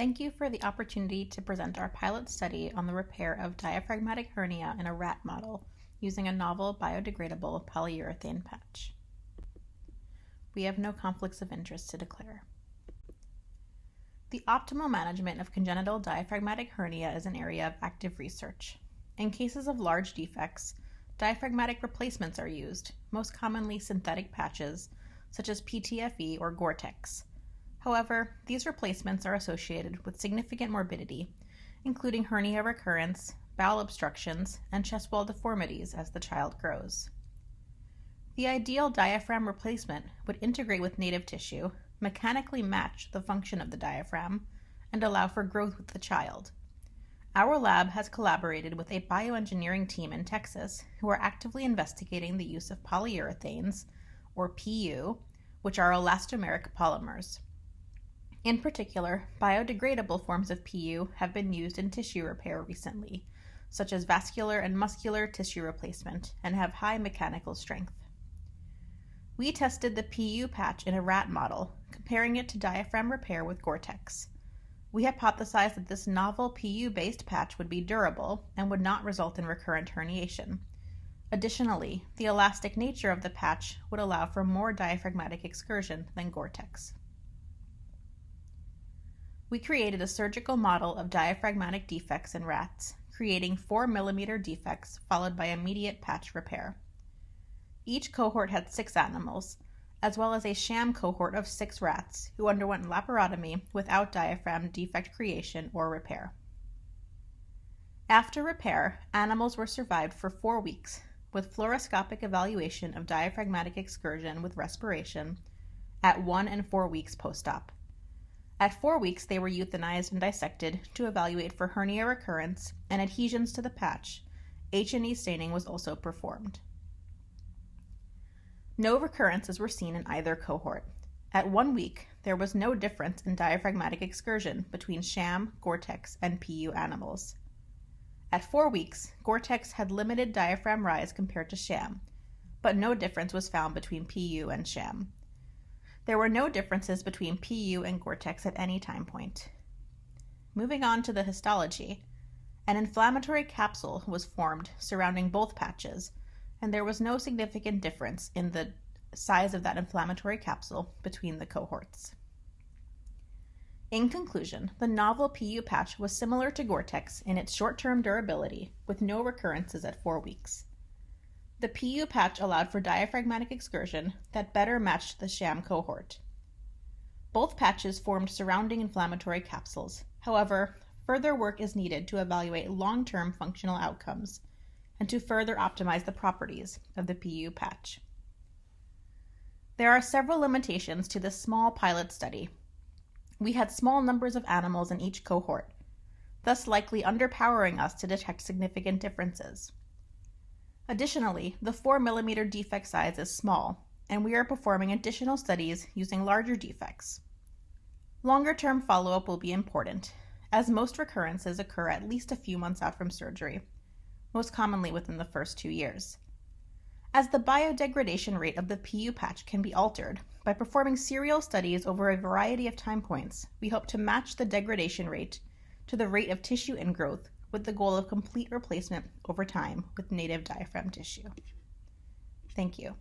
Thank you for the opportunity to present our pilot study on the repair of diaphragmatic hernia in a rat model using a novel biodegradable polyurethane patch. We have no conflicts of interest to declare. The optimal management of congenital diaphragmatic hernia is an area of active research. In cases of large defects, diaphragmatic replacements are used, most commonly synthetic patches such as PTFE or Gore-Tex. However, these replacements are associated with significant morbidity, including hernia recurrence, bowel obstructions, and chest wall deformities as the child grows. The ideal diaphragm replacement would integrate with native tissue, mechanically match the function of the diaphragm, and allow for growth with the child. Our lab has collaborated with a bioengineering team in Texas who are actively investigating the use of polyurethanes, or PU, which are elastomeric polymers. In particular, biodegradable forms of PU have been used in tissue repair recently, such as vascular and muscular tissue replacement, and have high mechanical strength. We tested the PU patch in a rat model, comparing it to diaphragm repair with Gore-Tex. We hypothesized that this novel PU-based patch would be durable and would not result in recurrent herniation. Additionally, the elastic nature of the patch would allow for more diaphragmatic excursion than Gore-Tex. We created a surgical model of diaphragmatic defects in rats, creating 4 mm defects followed by immediate patch repair. Each cohort had 6 animals, as well as a sham cohort of 6 rats who underwent laparotomy without diaphragm defect creation or repair. After repair, animals were survived for 4 weeks with fluoroscopic evaluation of diaphragmatic excursion with respiration at 1 and 4 weeks post-op. At 4 weeks, they were euthanized and dissected to evaluate for hernia recurrence and adhesions to the patch. H&E staining was also performed. No recurrences were seen in either cohort. At 1 week, there was no difference in diaphragmatic excursion between sham, Gore-Tex, and PU animals. At 4 weeks, Gore-Tex had limited diaphragm rise compared to sham, but no difference was found between PU and sham. There were no differences between PU and Gore-Tex at any time point. Moving on to the histology, an inflammatory capsule was formed surrounding both patches, and there was no significant difference in the size of that inflammatory capsule between the cohorts. In conclusion, the novel PU patch was similar to Gore-Tex in its short-term durability, with no recurrences at 4 weeks. The PU patch allowed for diaphragmatic excursion that better matched the sham cohort. Both patches formed surrounding inflammatory capsules. However, further work is needed to evaluate long-term functional outcomes and to further optimize the properties of the PU patch. There are several limitations to this small pilot study. We had small numbers of animals in each cohort, thus likely underpowering us to detect significant differences. Additionally, the 4 mm defect size is small, and we are performing additional studies using larger defects. Longer-term follow-up will be important, as most recurrences occur at least a few months out from surgery, most commonly within the first 2 years. As the biodegradation rate of the PU patch can be altered, by performing serial studies over a variety of time points, we hope to match the degradation rate to the rate of tissue ingrowth with the goal of complete replacement over time with native diaphragm tissue. Thank you.